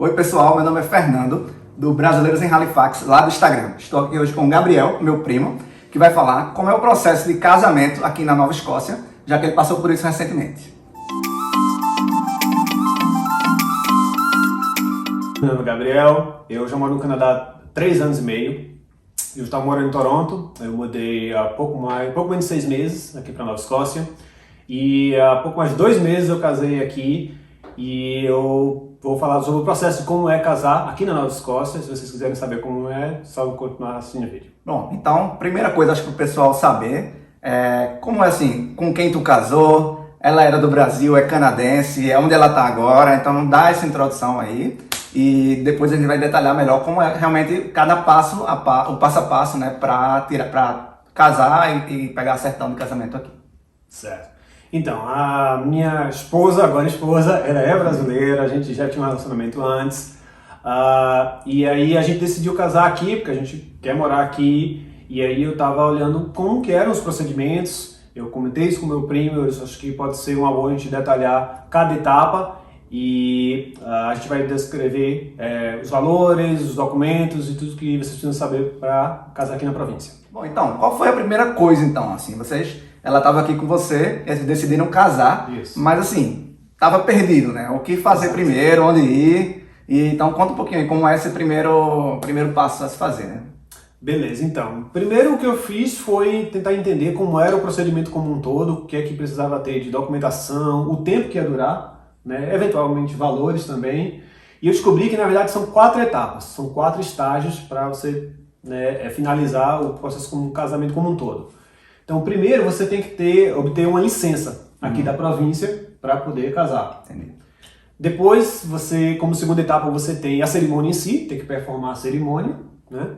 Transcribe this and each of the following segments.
Oi pessoal, meu nome é Fernando, do Brasileiros em Halifax, lá do Instagram. Estou aqui hoje com o Gabriel, meu primo, que vai falar como é o processo de casamento aqui na Nova Escócia, já que ele passou por isso recentemente. Meu nome é Gabriel, eu já moro no Canadá há 3 anos e meio. Eu estava morando em Toronto, eu mudei há pouco menos de 6 meses aqui para Nova Escócia. E há pouco mais de 2 meses eu casei aqui e eu vou falar sobre o processo de como é casar aqui na Nova Escócia. Se vocês quiserem saber como é, só continuar assistindo o vídeo. Bom, então, primeira coisa, acho que o pessoal saber é como é assim, com quem tu casou, ela era do Brasil, é canadense, é onde ela tá agora, então dá essa introdução aí e depois a gente vai detalhar melhor como é realmente cada passo, o passo a passo, né, para casar e pegar a certidão de casamento aqui. Certo. Então, a minha esposa, agora esposa, ela é brasileira, a gente já tinha um relacionamento antes. E aí a gente decidiu casar aqui, porque a gente quer morar aqui. E aí eu tava olhando como que eram os procedimentos. Eu comentei isso com meu primo, eu acho que pode ser uma boa a gente detalhar cada etapa. E a gente vai descrever os valores, os documentos e tudo que vocês precisam saber para casar aqui na província. Bom, então, qual foi a primeira coisa então, assim, ela estava aqui com você, eles decidiram casar, Isso. mas assim, estava perdido, né? O que fazer primeiro, onde ir, e então conta um pouquinho aí como é esse primeiro passo a se fazer, né? Beleza, então, primeiro o que eu fiz foi tentar entender como era o procedimento como um todo, o que é que precisava ter de documentação, o tempo que ia durar, né? Eventualmente valores também, e eu descobri que na verdade são 4 etapas, são 4 estágios para você, né, finalizar o processo como um casamento como um todo. Então, primeiro você tem que obter uma licença aqui da província para poder casar. Entendi. Depois, você, como segunda etapa, você tem a cerimônia em si, tem que performar a cerimônia, né?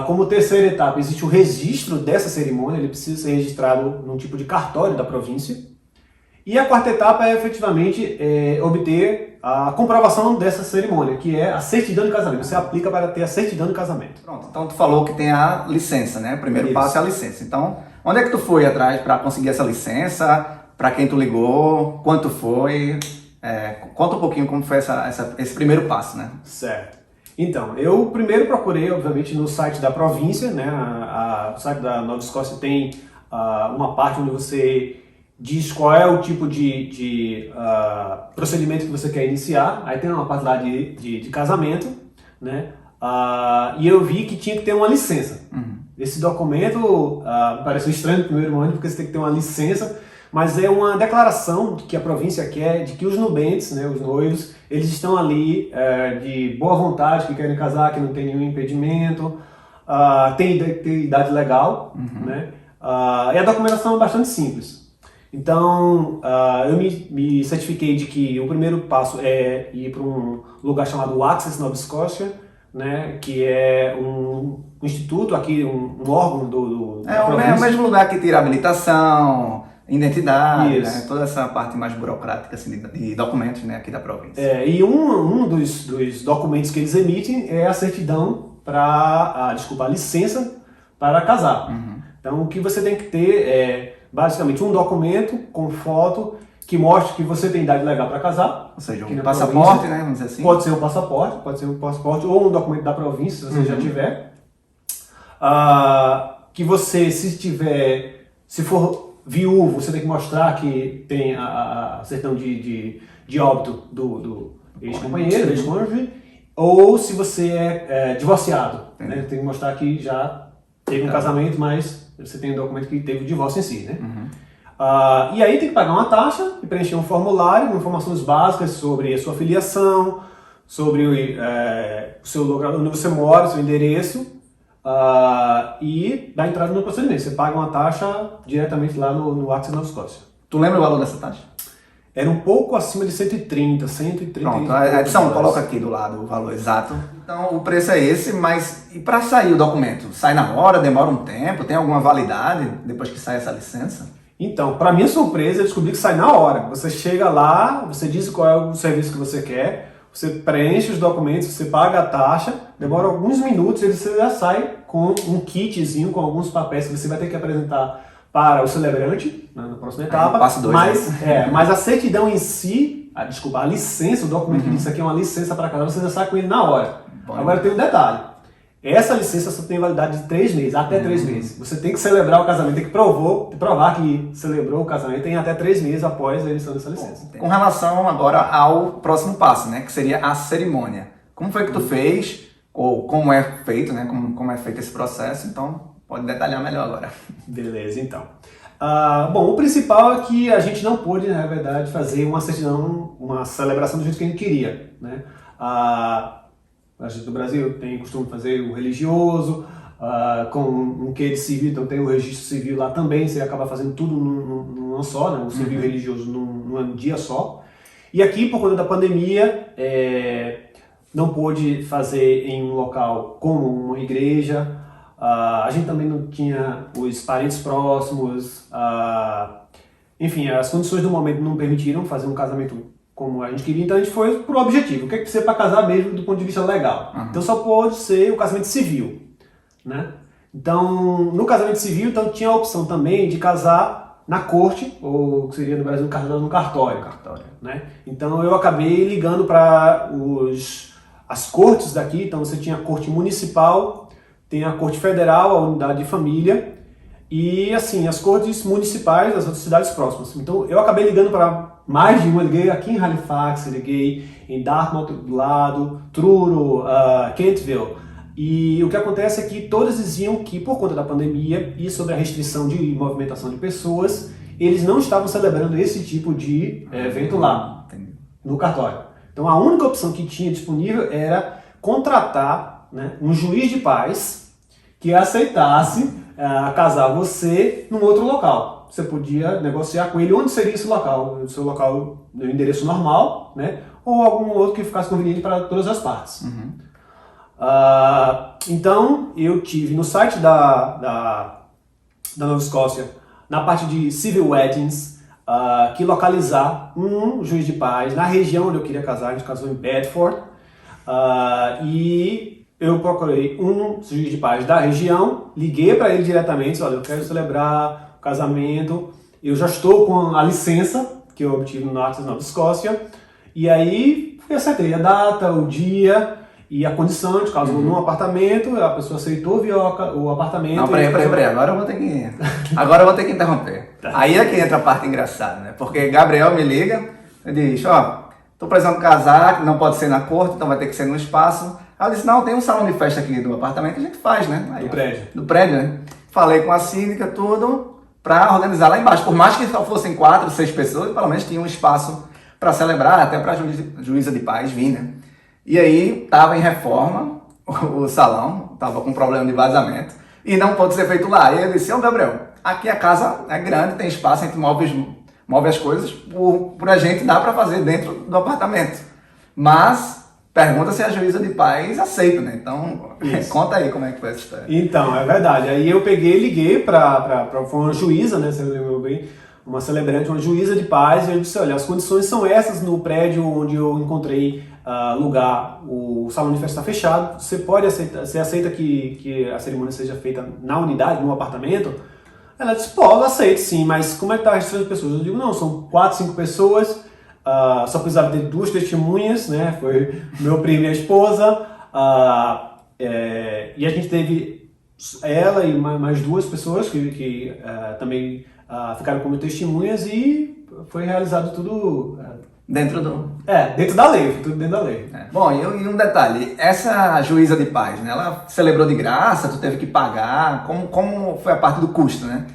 Como terceira etapa, existe o registro dessa cerimônia, ele precisa ser registrado num tipo de cartório da província. E a quarta etapa é efetivamente obter a comprovação dessa cerimônia, que é a certidão de casamento. Você aplica para ter a certidão de casamento. Pronto, então tu falou que tem a licença, né? O primeiro Isso. passo é a licença. Então, onde é que tu foi atrás para conseguir essa licença? Para quem tu ligou? Quanto foi? Conta um pouquinho como foi esse primeiro passo, né? Certo. Então, eu primeiro procurei, obviamente, no site da província, né? O site da Nova Escócia tem uma parte onde você diz qual é o tipo de procedimento que você quer iniciar. Aí tem uma parte lá de casamento, né? E eu vi que tinha que ter uma licença. Esse documento pareceu estranho no primeiro momento, porque você tem que ter uma licença, mas é uma declaração que a província quer de que os nubentes, né, os noivos, eles estão ali de boa vontade, que querem casar, que não tem nenhum impedimento, tem idade legal, né? E a documentação é bastante simples. Então, eu me certifiquei de que o primeiro passo é ir para um lugar chamado Access Nova Scotia, né, que é um instituto aqui, um órgão da província. É o mesmo lugar que tira habilitação, identidade, Isso. né? Toda essa parte mais burocrática assim, de documentos, né, aqui da província. E um dos documentos que eles emitem é a certidão a licença para casar. Então, o que você tem que ter é basicamente um documento com foto que mostre que você tem idade legal para casar. Ou seja, aqui um na passaporte, província. né, vamos dizer assim. Pode ser um passaporte ou um documento da província, se você já tiver. Que você, se for viúvo, você tem que mostrar que tem a certidão de óbito do ex-companheiro, ex-cônjuge. Ou se você é divorciado, né, tem que mostrar que já teve um casamento, mas você tem um documento que teve o divórcio em si, né? E aí tem que pagar uma taxa e preencher um formulário com informações básicas sobre a sua filiação, sobre o seu lugar onde você mora, seu endereço, e dar entrada no procedimento. Você paga uma taxa diretamente lá no Access Nova Scotia. Tu lembra o valor dessa taxa? Era um pouco acima de 130 Pronto, a edição coloca aqui do lado o valor exato. Então o preço é esse, mas e para sair o documento? Sai na hora, demora um tempo, tem alguma validade depois que sai essa licença? Então, para minha surpresa, eu descobri que sai na hora. Você chega lá, você diz qual é o serviço que você quer, você preenche os documentos, você paga a taxa, demora alguns minutos e você já sai com um kitzinho, com alguns papéis que você vai ter que apresentar para o celebrante, né, na próxima etapa, passo 2, mas a certidão em si, a licença, o documento que diz que isso aqui é uma licença para casar, você já sai com ele na hora. Bom, agora tem um detalhe. Essa licença só tem validade de 3 meses, até 3 meses. Você tem que celebrar o casamento, tem que provar que celebrou o casamento em até 3 meses após a emissão dessa licença. Com relação agora ao próximo passo, né, que seria a cerimônia. Como foi que tu fez, ou como é feito, né, como é feito esse processo, então pode detalhar melhor agora. Beleza, então. Bom, o principal é que a gente não pôde, na verdade, fazer uma certidão, uma celebração do jeito que a gente queria, né? A gente do Brasil tem costume de fazer o religioso, com um quê de civil, então tem o registro civil lá também, você acaba fazendo tudo num só, né? O civil e o religioso num dia só. E aqui, por conta da pandemia, não pôde fazer em um local como uma igreja, a gente também não tinha os parentes próximos, enfim, as condições do momento não permitiram fazer um casamento como a gente queria, então a gente foi pro objetivo. O que é que precisa para casar mesmo do ponto de vista legal? Então só pode ser o casamento civil, né? Então, no casamento civil, então, tinha a opção também de casar na corte, ou que seria no Brasil, casar no cartório. Né? Então eu acabei ligando para as cortes daqui, então você tinha a corte municipal, tem a corte federal, a unidade de família, e assim, as cortes municipais das outras cidades próximas. Então eu acabei ligando para mais de uma, liguei aqui em Halifax, liguei em Dartmouth do lado, Truro, Kentville. E o que acontece é que todos diziam que por conta da pandemia e sobre a restrição de movimentação de pessoas, eles não estavam celebrando esse tipo de evento lá, no cartório. Então a única opção que tinha disponível era contratar, né, um juiz de paz que aceitasse casar você num outro local. Você podia negociar com ele onde seria esse local, o seu local, no endereço normal, né? Ou algum outro que ficasse conveniente para todas as partes. Então, eu tive no site da Nova Escócia, na parte de Civil Weddings, que localizar um juiz de paz na região onde eu queria casar. A gente casou em Bedford. E eu procurei um juiz de paz da região, liguei para ele diretamente, olha, eu quero celebrar o casamento, eu já estou com a licença que eu obtive no Norte da Nova Escócia, e aí eu acertei a data, o dia e a condição, a gente casou num apartamento, a pessoa aceitou o apartamento. Não, peraí, agora eu vou ter que interromper. Tá. Aí é que entra a parte engraçada, né? Porque Gabriel me liga e diz, tô precisando casar, não pode ser na corte, então vai ter que ser no espaço. Aí eu disse, não, tem um salão de festa aqui do apartamento que a gente faz, né? Aí, do prédio, né? Falei com a síndica, tudo, pra organizar lá embaixo. Por mais que só fossem 4, 6 pessoas, pelo menos tinha um espaço para celebrar, até pra juíza de paz vir, né? E aí, tava em reforma, o salão, tava com problema de vazamento, e não pode ser feito lá. E eu disse, Gabriel, aqui a casa é grande, tem espaço, a gente move as coisas, por a gente dá para fazer dentro do apartamento. Mas pergunta se a juíza de paz aceita, né? Então, conta aí como é que foi essa história. Então, é verdade. Aí eu liguei para uma juíza, né? Você lembrou bem? Uma celebrante, uma juíza de paz, e eu disse, olha, as condições são essas no prédio onde eu encontrei lugar, o salão de festa está fechado, você pode aceitar, você aceita que a cerimônia seja feita na unidade, no apartamento? Ela disse, pô, aceito sim, mas como é que está a restrição de pessoas? Eu digo, não, são 4, 5 pessoas, só precisava ter 2 testemunhas, né? Foi meu primo e minha esposa, e a gente teve ela e mais 2 pessoas que também ficaram como testemunhas, e foi realizado tudo dentro da lei, tudo dentro da lei. Bom, e um detalhe, essa juíza de paz, né, ela celebrou de graça, tu teve que pagar, como foi a parte do custo, né?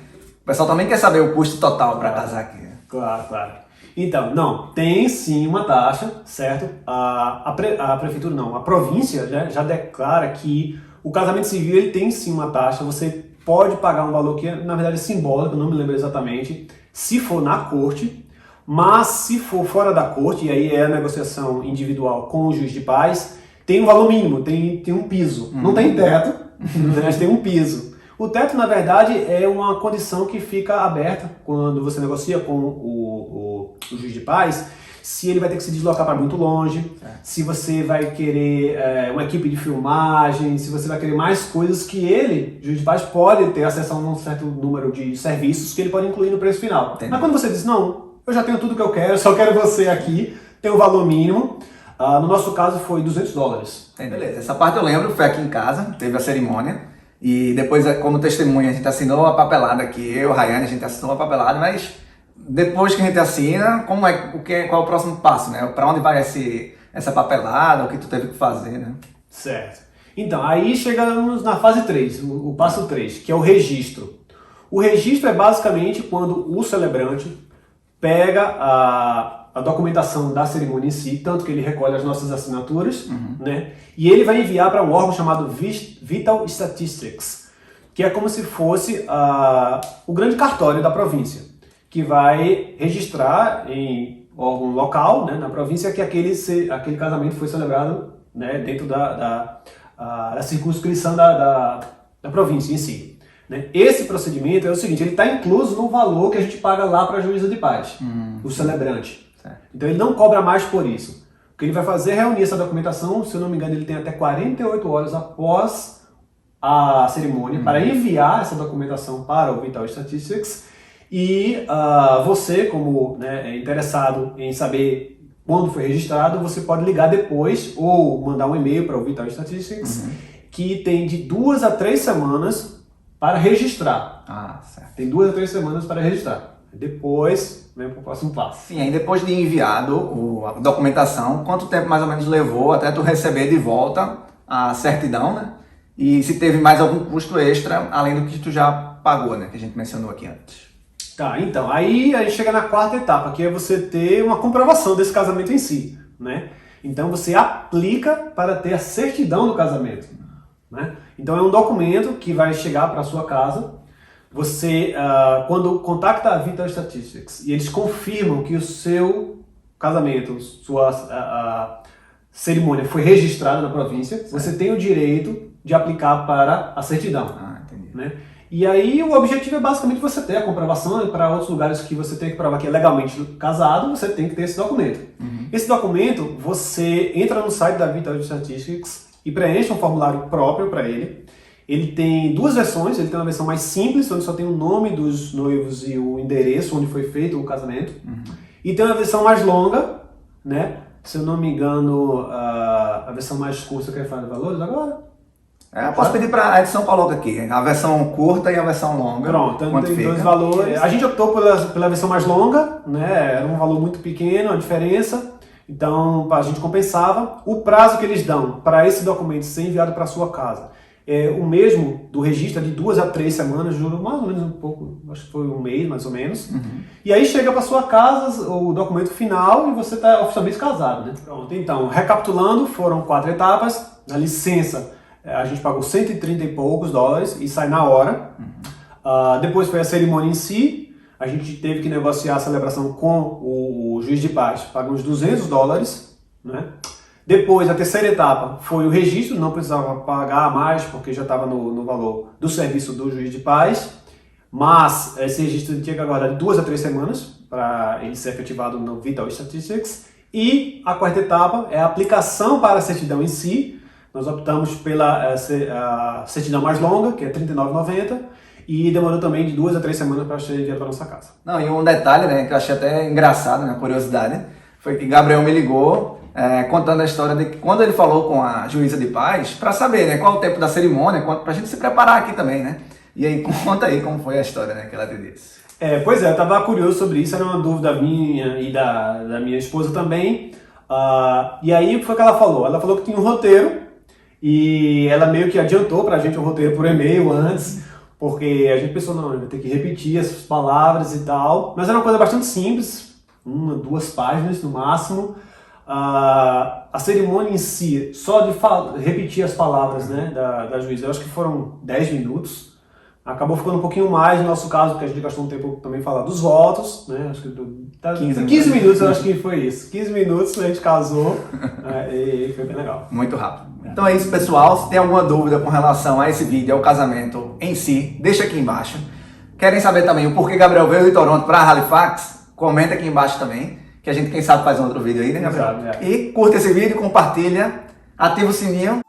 O pessoal também quer saber o custo total para casar aqui. Claro. Então, não, tem sim uma taxa, certo? A prefeitura não, a província já declara que o casamento civil ele tem sim uma taxa, você pode pagar um valor que na verdade é simbólico, não me lembro exatamente, se for na corte. Mas se for fora da corte, e aí é a negociação individual com o juiz de paz, tem um valor mínimo, tem um piso. Não tem teto, mas tem um piso. O teto, na verdade, é uma condição que fica aberta quando você negocia com o juiz de paz. se ele vai ter que se deslocar para muito longe, se você vai querer uma equipe de filmagem, se você vai querer mais coisas que ele, Juiz de Paz, pode ter acesso a um certo número de serviços que ele pode incluir no preço final. Entendi. Mas quando você diz, não, eu já tenho tudo que eu quero, só quero você aqui, tem um valor mínimo, no nosso caso foi $200. Beleza, essa parte eu lembro, foi aqui em casa, teve a cerimônia, e depois, como testemunha, a gente assinou a papelada aqui, eu e o Rayane, a gente assinou a papelada, mas depois que a gente assina, qual é o próximo passo, né? Para onde vai essa papelada, o que tu teve que fazer, né? Certo. Então, aí chegamos na fase 3, o passo 3, que é o registro. O registro é basicamente quando o celebrante pega a documentação da cerimônia em si, tanto que ele recolhe as nossas assinaturas, né? E ele vai enviar para um órgão chamado Vital Statistics, que é como se fosse o grande cartório da província, que vai registrar em órgão local, né, na província, que aquele casamento foi celebrado, né, dentro da circunscrição da província em si. Né? Esse procedimento é o seguinte, ele está incluso no valor que a gente paga lá para a juíza de paz, o celebrante. Então ele não cobra mais por isso. O que ele vai fazer é reunir essa documentação, se eu não me engano ele tem até 48 horas após a cerimônia para enviar essa documentação para o Vital Statistics e você, como, né, interessado em saber quando foi registrado, você pode ligar depois ou mandar um e-mail para o Vital Statistics que tem de 2 a 3 semanas para registrar. Certo. Tem 2 a 3 semanas para registrar. Depois, vem para o próximo passo. Sim, aí depois de enviado a documentação, quanto tempo mais ou menos levou até tu receber de volta a certidão, né? E se teve mais algum custo extra, além do que tu já pagou, né? Que a gente mencionou aqui antes. Tá, então, aí a gente chega na quarta etapa, que é você ter uma comprovação desse casamento em si, né? Então você aplica para ter a certidão do casamento, né? Então é um documento que vai chegar para a sua casa. Você, quando contacta a Vital Statistics e eles confirmam que o seu casamento, sua cerimônia foi registrada na província, você tem o direito de aplicar para a certidão. Entendi. Né? E aí o objetivo é basicamente você ter a comprovação, e para outros lugares que você tem que provar que é legalmente casado, você tem que ter esse documento. Esse documento, você entra no site da Vital Statistics e preenche um formulário próprio para ele. Ele tem 2 versões, ele tem uma versão mais simples, onde só tem o nome dos noivos e o endereço onde foi feito o casamento. E tem uma versão mais longa, né? Se eu não me engano, a versão mais curta, quer falar de valores agora? Eu posso pedir para a edição coloca aqui, a versão curta e a versão longa. Pronto, então tem 2 valores. A gente optou pela versão mais longa, né? Era um valor muito pequeno, a diferença. Então, a gente compensava. O prazo que eles dão para esse documento ser enviado para a sua casa é o mesmo do registro, de 2 a 3 semanas, juro, mais ou menos um pouco, acho que foi um mês, mais ou menos. E aí chega para sua casa o documento final e você está oficialmente casado, né? Pronto, então, recapitulando, foram 4 etapas. Na licença, a gente pagou 130 e poucos dólares e sai na hora. Depois foi a cerimônia em si. A gente teve que negociar a celebração com o juiz de paz, pagamos $200, né? Depois, a terceira etapa foi o registro, não precisava pagar mais porque já estava no valor do serviço do juiz de paz, mas esse registro tinha que aguardar de 2 a 3 semanas para ele ser efetivado no Vital Statistics. E a quarta etapa é a aplicação para a certidão em si. Nós optamos pela a certidão mais longa, que é R$ 39,90, e demorou também de 2 a 3 semanas para ser enviado para nossa casa. Não, e um detalhe, né, que eu achei até engraçado, né, curiosidade, foi que Gabriel me ligou contando a história de que quando ele falou com a juíza de paz, para saber, né, qual o tempo da cerimônia, para a gente se preparar aqui também, né? E aí, conta aí como foi a história, né, que ela te disse. Pois é, eu estava curioso sobre isso, era uma dúvida minha e da minha esposa também. E aí, foi o que ela falou? Ela falou que tinha um roteiro e ela meio que adiantou para a gente um roteiro por e-mail antes, porque a gente pensou, não, vai ter que repetir essas palavras e tal. Mas era uma coisa bastante simples, 1, 2 páginas no máximo. A cerimônia em si, só de repetir as palavras, né, da juíza, eu acho que foram 10 minutos. Acabou ficando um pouquinho mais no nosso caso, porque a gente gastou um tempo também falar dos votos, né? Acho que 15 minutos, eu acho que foi isso. 15 minutos a gente casou e foi bem legal. Muito rápido. Então é isso, pessoal. Se tem alguma dúvida com relação a esse vídeo, ao casamento em si, deixa aqui embaixo. Querem saber também o porquê Gabriel veio de Toronto para Halifax? Comenta aqui embaixo também, que que a gente, quem sabe, faz um outro vídeo aí, né, Gabriel? Exato, E curta esse vídeo, compartilha, ativa o sininho.